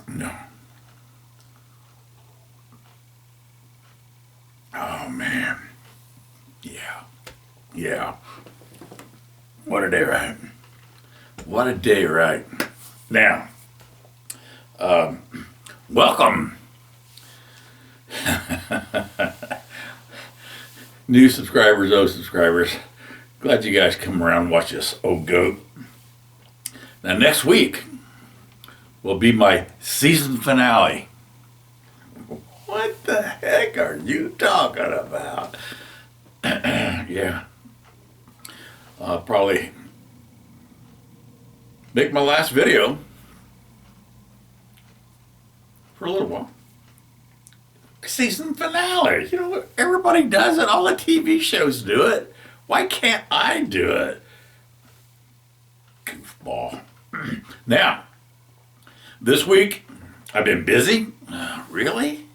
No. Oh man. Yeah. Yeah. What a day, right? What a day, right? Now, welcome, new subscribers, old subscribers. Glad you guys come around and watch this old goat. Now, next week will be my season finale. What the heck are you talking about? Yeah. I'll probably make my last video for a little while. Season finale. You know, everybody does it. All the TV shows do it. Why can't I do it? Goofball. Now, this week, I've been busy. Really?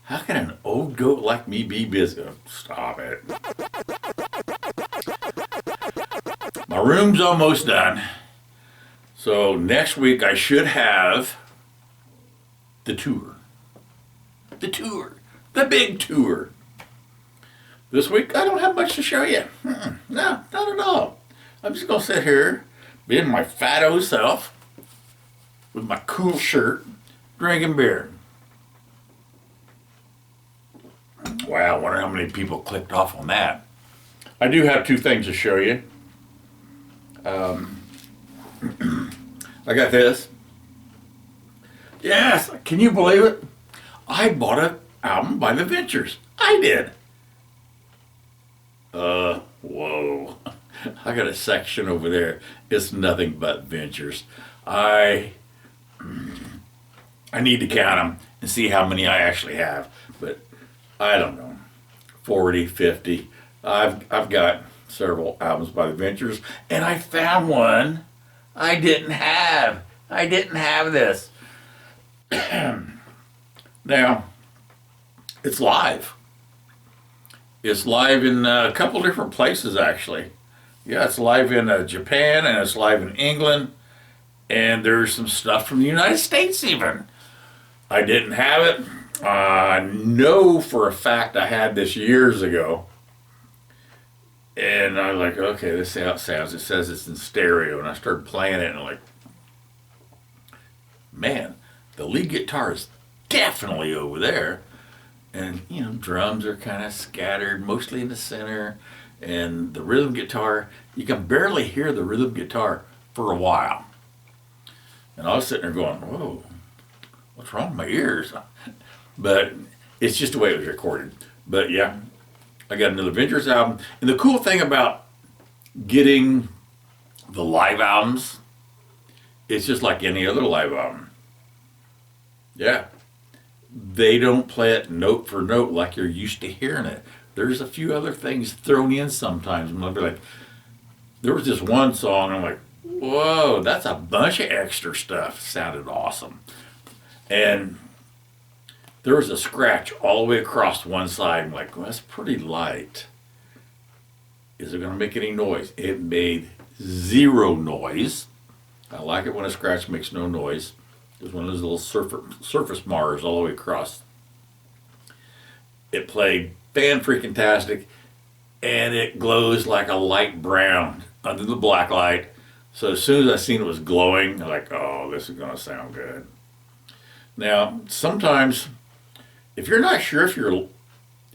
How can an old goat like me be busy? Oh, stop it. My room's almost done. So next week I should have the tour. The tour. The big tour. This week I don't have much to show you. No, not at all. I'm just going to sit here, being my fat old self, with my cool shirt, drinking beer. Wow, I wonder how many people clicked off on that. I do have two things to show you. I got this. Yes, can you believe it? I bought an album by the Ventures. I did. Whoa. I got a section over there. It's nothing but Ventures. I need to count them and see how many I actually have. But I don't know. 40, 50. I've got several albums by the Ventures, and I found one I didn't have. I didn't have this. Now, it's live. It's live in a couple different places, actually. Yeah, it's live in Japan, and it's live in England, and there's some stuff from the United States even. I didn't have it. I know for a fact I had this years ago. And I was like, okay, this is how it sounds. It says it's in stereo. And I started playing it, and I'm like, man, the lead guitar is definitely over there. And, you know, drums are kind of scattered, mostly in the center. And the rhythm guitar, you can barely hear the rhythm guitar for a while. And I was sitting there going, whoa, what's wrong with my ears? But it's just the way it was recorded. But yeah, I got another Ventures album. And the cool thing about getting the live albums, it's just like any other live album. Yeah. They don't play it note for note like you're used to hearing it. There's a few other things thrown in sometimes. And I'll be like, there was this one song, and I'm like, whoa, that's a bunch of extra stuff. Sounded awesome. And there was a scratch all the way across one side. I'm like, well, that's pretty light. Is it going to make any noise? It made zero noise. I like it when a scratch makes no noise. There's one of those little surface Mars all the way across. It played fan-freaking-tastic, and it glows like a light brown under the black light. So as soon as I seen it was glowing, I'm like, oh, this is going to sound good. Now, sometimes, if you're not sure if you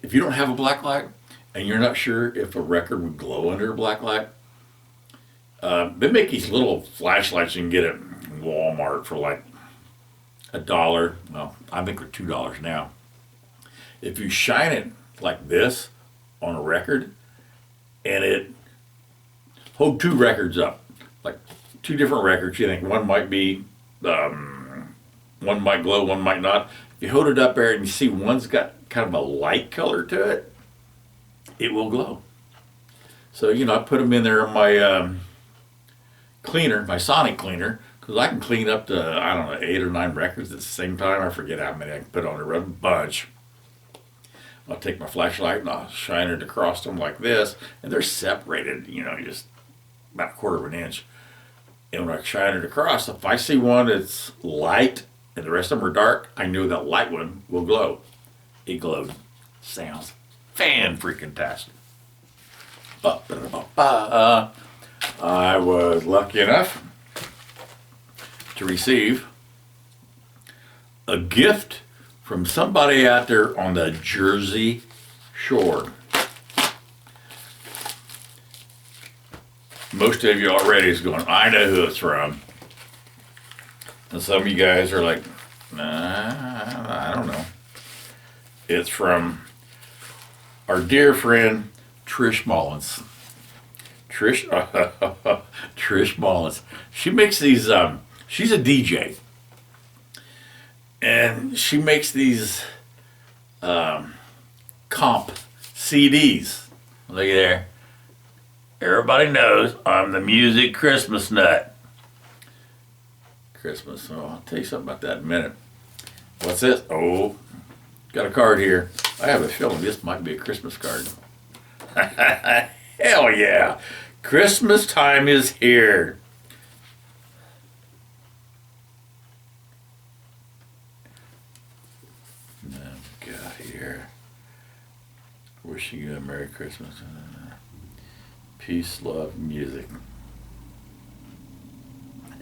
don't have a black light, and you're not sure if a record would glow under a black light, they make these little flashlights you can get at Walmart for like $1. Well, I think they're $2 now. If you shine it like this on a record, and it hold two records up, like two different records, you think one might be, one might glow, one might not. If you hold it up there and you see one's got kind of a light color to it, it will glow. So, you know, I put them in there in my cleaner, my sonic cleaner, because I can clean up to, I don't know, 8 or 9 records at the same time. I forget how many I can put on there, a bunch. I'll take my flashlight and I'll shine it across them like this, and they're separated, you know, just about 1/4 of an inch. And when I shine it across, if I see one that's light and the rest of them are dark, I know that light one will glow. It glowed. Sounds fan-freaking-tastic. I was lucky enough to receive a gift from somebody out there on the Jersey Shore. Most of you already is going, I know who it's from. And some of you guys are like, nah, I don't know. It's from our dear friend, Trish Mullins. Trish Mullins. She makes these, she's a DJ. And she makes these comp CDs. Look at there. Everybody knows I'm the music Christmas nut. Christmas. Oh, I'll tell you something about that in a minute. What's this? Oh, got a card here. I have a feeling this might be a Christmas card. Hell yeah. Christmas time is here. Oh, God, here. Wishing you a Merry Christmas. Peace, love, music.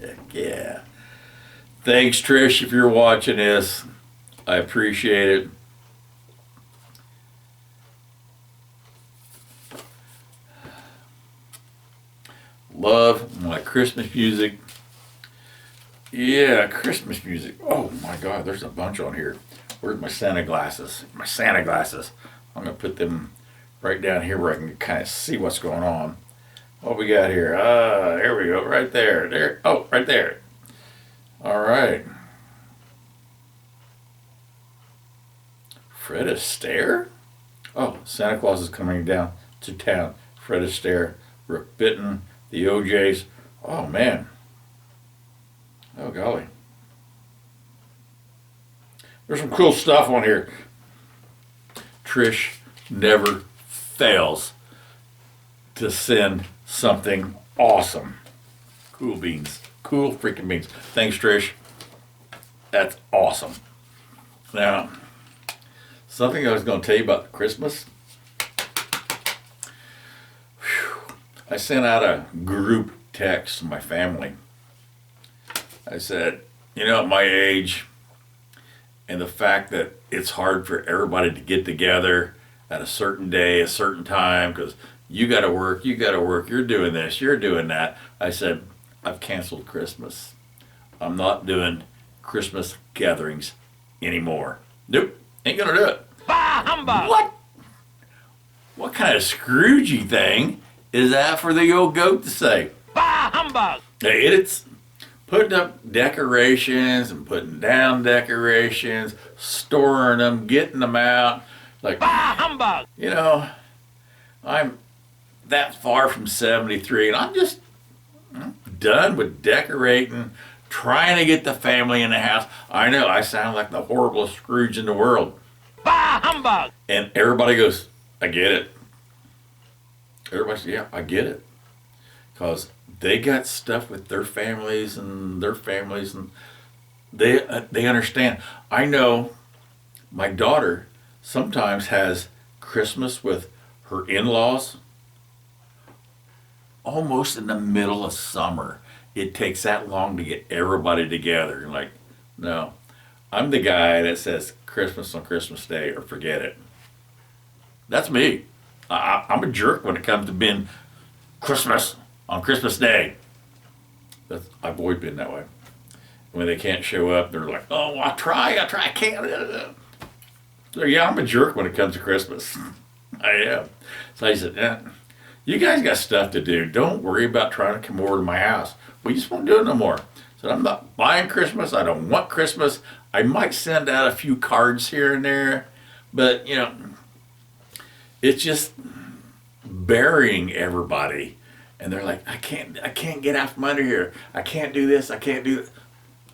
Heck yeah. Thanks, Trish, if you're watching this. I appreciate it. Love my Christmas music. Yeah, Christmas music. Oh my God, there's a bunch on here. Where's my Santa glasses? My Santa glasses. I'm going to put them right down here where I can kind of see what's going on. What we got here? Here we go. Right there. There. Oh, right there. All right. Fred Astaire? Oh, Santa Claus is coming down to town. Fred Astaire, Rook Bitten, the OJs. Oh, man. Oh, golly. There's some cool stuff on here. Trish never fails to send something awesome. Cool beans. Cool freaking beans. Thanks, Trish. That's awesome. Now, something I was going to tell you about Christmas. Whew. I sent out a group text to my family. I said, you know, at my age, and the fact that it's hard for everybody to get together at a certain day, a certain time, because you got to work, you're doing this, you're doing that. I said, I've canceled Christmas. I'm not doing Christmas gatherings anymore. Nope, ain't gonna do it. Bah, humbug! What? What kind of Scroogey thing is that for the old goat to say? Bah, humbug! Hey, it's putting up decorations and putting down decorations, storing them, getting them out. Like, Bah, humbug! you know, I'm that far from 73, and I'm done with decorating, trying to get the family in the house. I know I sound like the horriblest Scrooge in the world. Bah, humbug! And everybody goes, I get it. Everybody says, yeah, I get it. Because they got stuff with their families, and they understand. I know my daughter sometimes has Christmas with her in-laws almost in the middle of summer. It takes that long to get everybody together. You're like, no, I'm the guy that says Christmas on Christmas Day or forget it. That's me. I'm a jerk when it comes to being Christmas on Christmas Day. I've always been that way. When they can't show up, they're like, oh, I try, I can't. So yeah, I'm a jerk when it comes to Christmas. I am. So I said, yeah, you guys got stuff to do. Don't worry about trying to come over to my house. We just won't do it no more. So I'm not buying Christmas. I don't want Christmas. I might send out a few cards here and there, but you know, it's just burying everybody. And they're like, I can't get out from under here. I can't do this. I can't do it.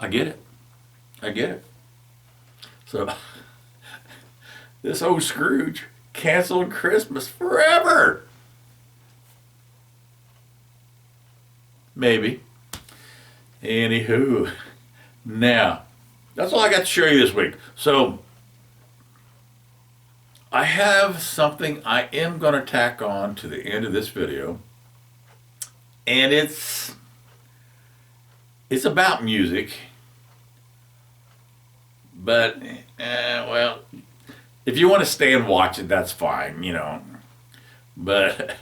I get it. So this old Scrooge canceled Christmas forever. Maybe. Anywho, now, that's all I got to show you this week. So, I have something I am going to tack on to the end of this video. And it's about music. But, well, if you want to stay and watch it, that's fine, you know. But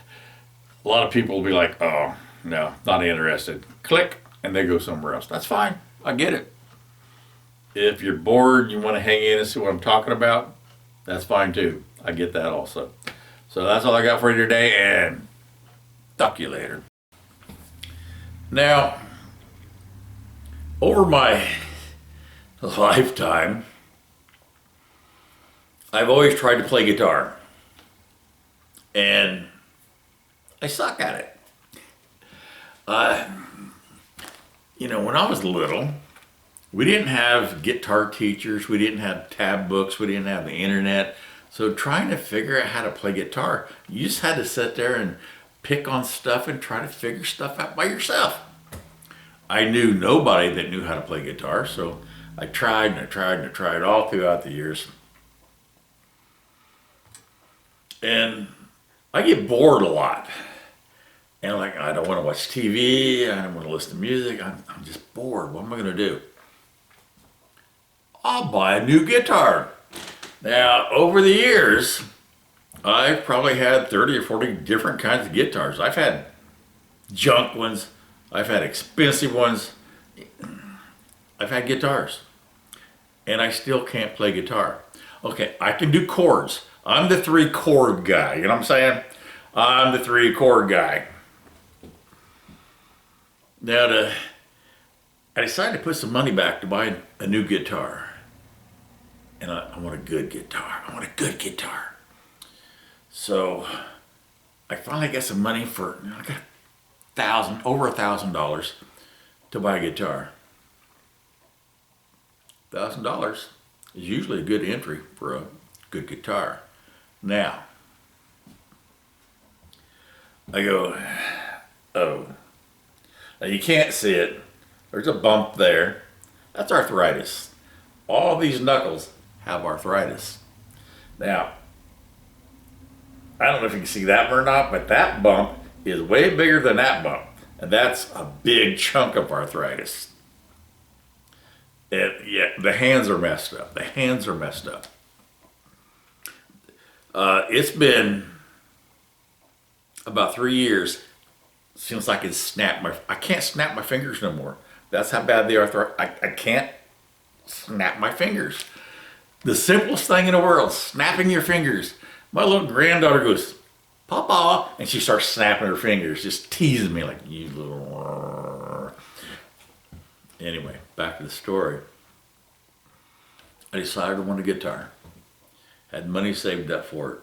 a lot of people will be like, oh, no, not interested. Click, and they go somewhere else. That's fine. I get it. If you're bored, you want to hang in and see what I'm talking about, that's fine too. I get that also. So that's all I got for you today, and talk to you later. Now, over my lifetime, I've always tried to play guitar. And I suck at it. You know, when I was little, we didn't have guitar teachers, we didn't have tab books, we didn't have the internet. So trying to figure out how to play guitar, you just had to sit there and pick on stuff and try to figure stuff out by yourself. I knew nobody that knew how to play guitar, so I tried and I tried and I tried all throughout the years. And I get bored a lot. And like, I don't want to watch TV, I don't want to listen to music, I'm just bored. What am I going to do? I'll buy a new guitar. Now, over the years, I've probably had 30 or 40 different kinds of guitars. I've had junk ones, I've had expensive ones, I've had guitars. And I still can't play guitar. Okay, I can do chords. I'm the 3-chord guy, you know what I'm saying? I'm the 3-chord guy. Now, I decided to put some money back to buy a new guitar. And I want a good guitar. I want a good guitar. So I finally got some money for, I got over $1,000 to buy a guitar. $1,000 is usually a good entry for a good guitar. Now, I go, oh, now you can't see it. There's a bump there. That's arthritis. All these knuckles have arthritis. Now, I don't know if you can see that or not, but that bump is way bigger than that bump. And that's a big chunk of arthritis. And yeah, the hands are messed up. The hands are messed up. It's been about 3 years since I can I can't snap my fingers no more. That's how bad the arthritis, I can't snap my fingers. The simplest thing in the world, snapping your fingers. My little granddaughter goes, Papa, and she starts snapping her fingers, just teasing me like, you little... Anyway, back to the story. I decided I wanted a guitar. Had money saved up for it.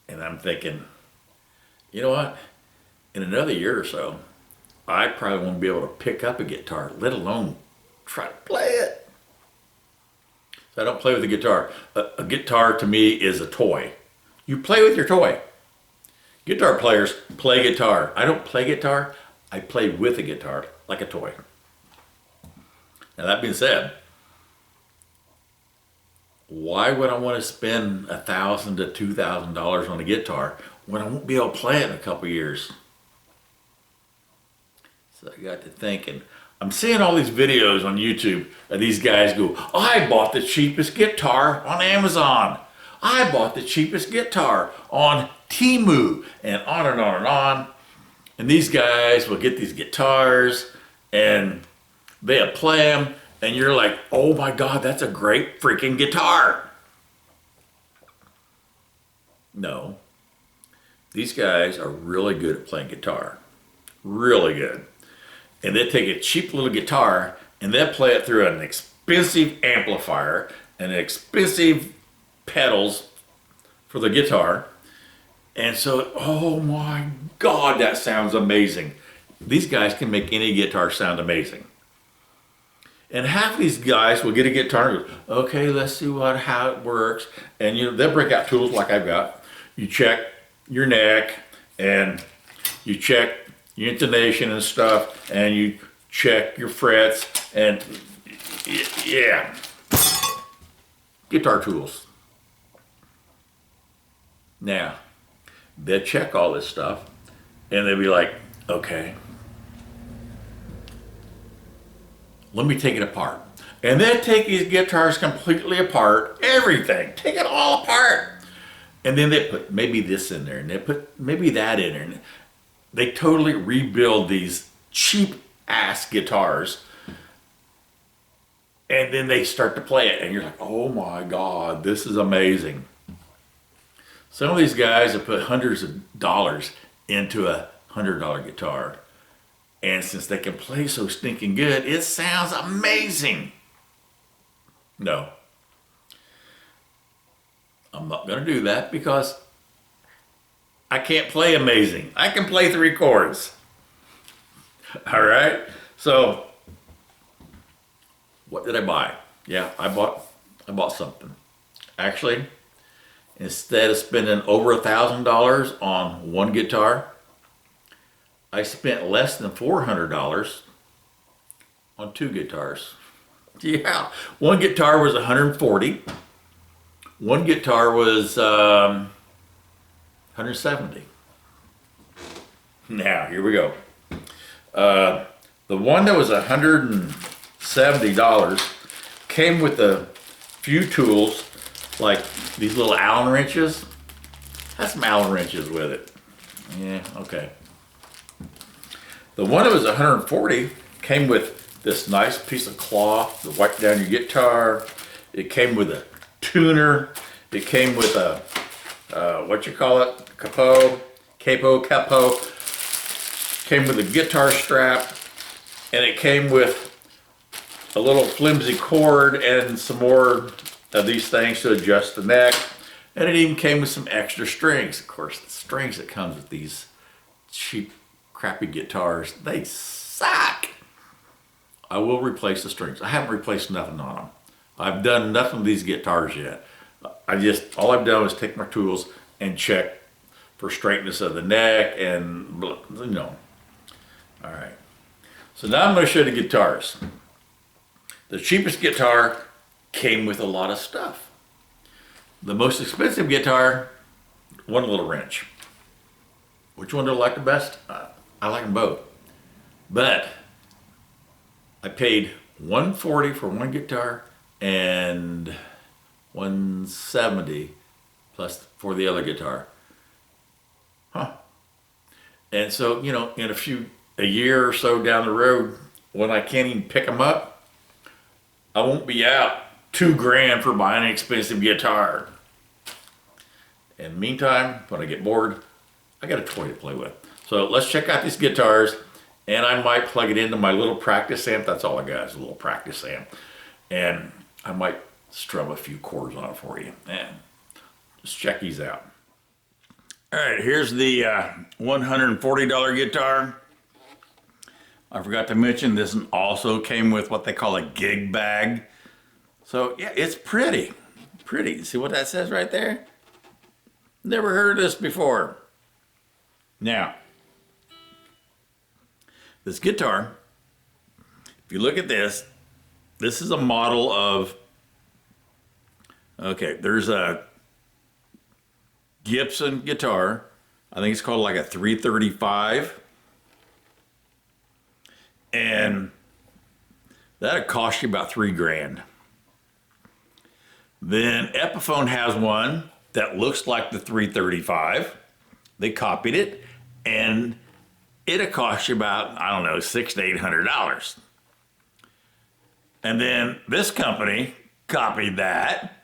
And I'm thinking, you know what? In another year or so, I probably won't be able to pick up a guitar, let alone try to play it. So I don't play with a guitar. A guitar to me is a toy. You play with your toy. Guitar players play guitar. I don't play guitar, I play with a guitar like a toy. Now that being said, why would I want to spend $1,000 to $2,000 on a guitar when I won't be able to play it in a couple years? So I got to thinking, I'm seeing all these videos on YouTube of these guys go, I bought the cheapest guitar on Amazon. I bought the cheapest guitar on Temu, and on and on and on. And these guys will get these guitars and they'll play them, and you're like, oh my God, that's a great freaking guitar. No, these guys are really good at playing guitar. Really good. And they take a cheap little guitar and they'll play it through an expensive amplifier and expensive pedals for the guitar. And so, oh my God, that sounds amazing. These guys can make any guitar sound amazing. And half of these guys will get a guitar and go, okay, let's see how it works. And they'll break out tools like I've got. You check your neck and you check your intonation and stuff, and you check your frets, and yeah. Guitar tools. Now, they'll check all this stuff, and they'll be like, okay, let me take it apart. And then take these guitars completely apart, everything, take it all apart. And then they put maybe this in there, and they put maybe that in there. And they totally rebuild these cheap ass guitars. And then they start to play it, and you're like, oh my God, this is amazing. Some of these guys have put hundreds of dollars into a $100 guitar. And since they can play so stinking good, it sounds amazing. No. I'm not going to do that because I can't play amazing. I can play 3 chords. All right? So, what did I buy? Yeah, I bought something. Actually, instead of spending over $1,000 on one guitar, I spent less than $400 on 2 guitars. Yeah, one guitar was $140. One guitar was $170. Now, here we go. The one that was $170 came with a few tools, like these little Allen wrenches. Had some Allen wrenches with it. Yeah, okay. The one that was $140 came with this nice piece of cloth to wipe down your guitar. It came with a tuner. It came with a, what you call it? Capo. Came with a guitar strap. And it came with a little flimsy cord and some more of these things to adjust the neck. And it even came with some extra strings. Of course, the strings that comes with these cheap, crappy guitars, they suck. I will replace the strings. I haven't replaced nothing on them. I've done nothing with these guitars yet. All I've done is take my tools and check for straightness of the neck and, you know. All right. So now I'm going to show you the guitars. The cheapest guitar came with a lot of stuff. The most expensive guitar, one little wrench. Which one do I like the best? I like them both. But I paid $140 for one guitar and $170 plus for the other guitar. Huh. And so, you know, in a year or so down the road, when I can't even pick them up, I won't be out $2,000 for buying an expensive guitar. In the meantime, when I get bored, I got a toy to play with. So let's check out these guitars, and I might plug it into my little practice amp. That's all I got is a little practice amp. And I might strum a few chords on it for you. And just check these out. All right, here's the $140 guitar. I forgot to mention this one also came with what they call a gig bag. So yeah, it's pretty. Pretty. See what that says right there? Never heard of this before. Now, this guitar, if you look at this is a model of, okay, there's a Gibson guitar. I think it's called like a 335. And that'd cost you about $3,000. Then Epiphone has one that looks like the 335. They copied it, and it'll cost you about, I don't know, $600 to $800. And then this company copied that.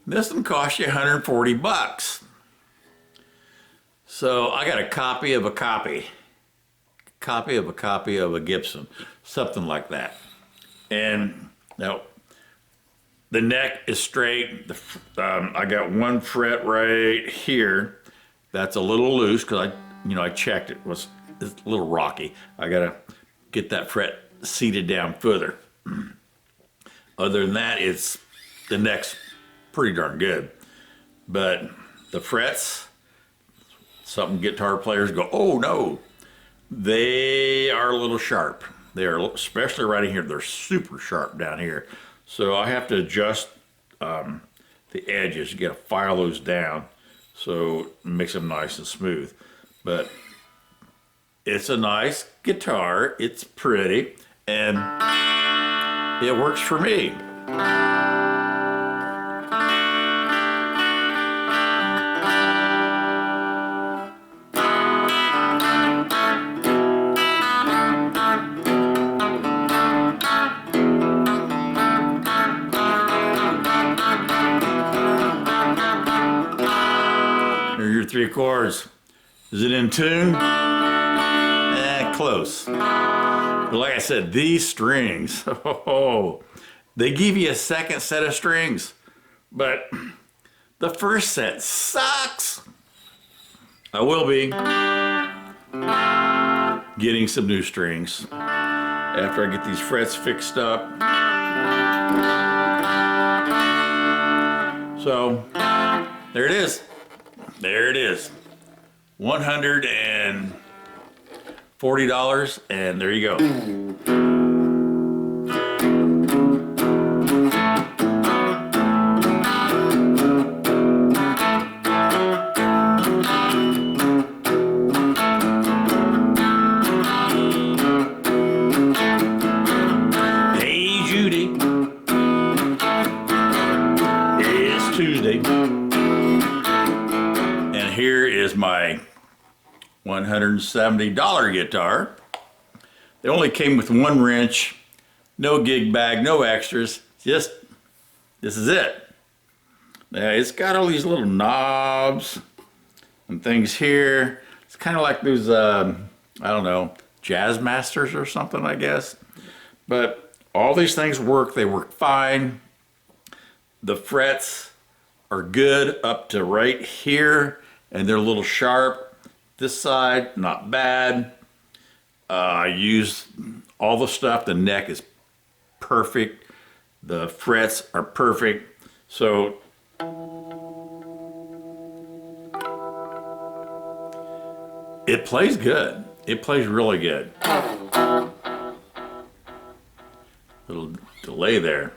This one cost you $140. So I got a copy of a copy. Copy of a copy of a Gibson. Something like that. And now, the neck is straight. I got one fret right here that's a little loose because I checked it. It's a little rocky. I gotta get that fret seated down further. Other than that, the neck's pretty darn good. But the frets, some guitar players go, oh no, they are a little sharp. They are, especially right in here, they're super sharp down here. So I have to adjust the edges. You got to file those down so it makes them nice and smooth. But it's a nice guitar. It's pretty, and it works for me. Here are your 3 chords. Is it in tune? Close. But like I said, these strings, they give you a second set of strings, but the first set sucks. I will be getting some new strings after I get these frets fixed up. So there it is. There it is. $140, and there you go. Hey Judy, it's Tuesday, and here is my $170 guitar. They only came with 1 wrench, no gig bag, no extras, just this is it. Now it's got all these little knobs and things here. It's kind of like those, I don't know, Jazz Masters or something, I guess. But all these things work, they work fine. The frets are good up to right here, and they're a little sharp. This side, not bad. I use all the stuff. The neck is perfect. The frets are perfect. So it plays good. It plays really good. Little delay there.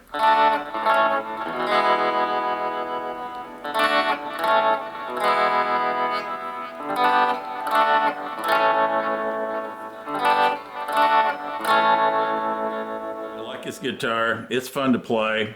I like this guitar. It's fun to play.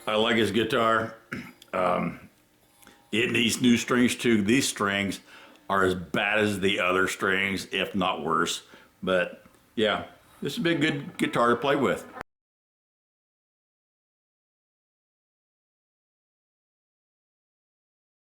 I like his guitar. It needs new strings too. These strings are as bad as the other strings, if not worse. But yeah, this would be a good guitar to play with.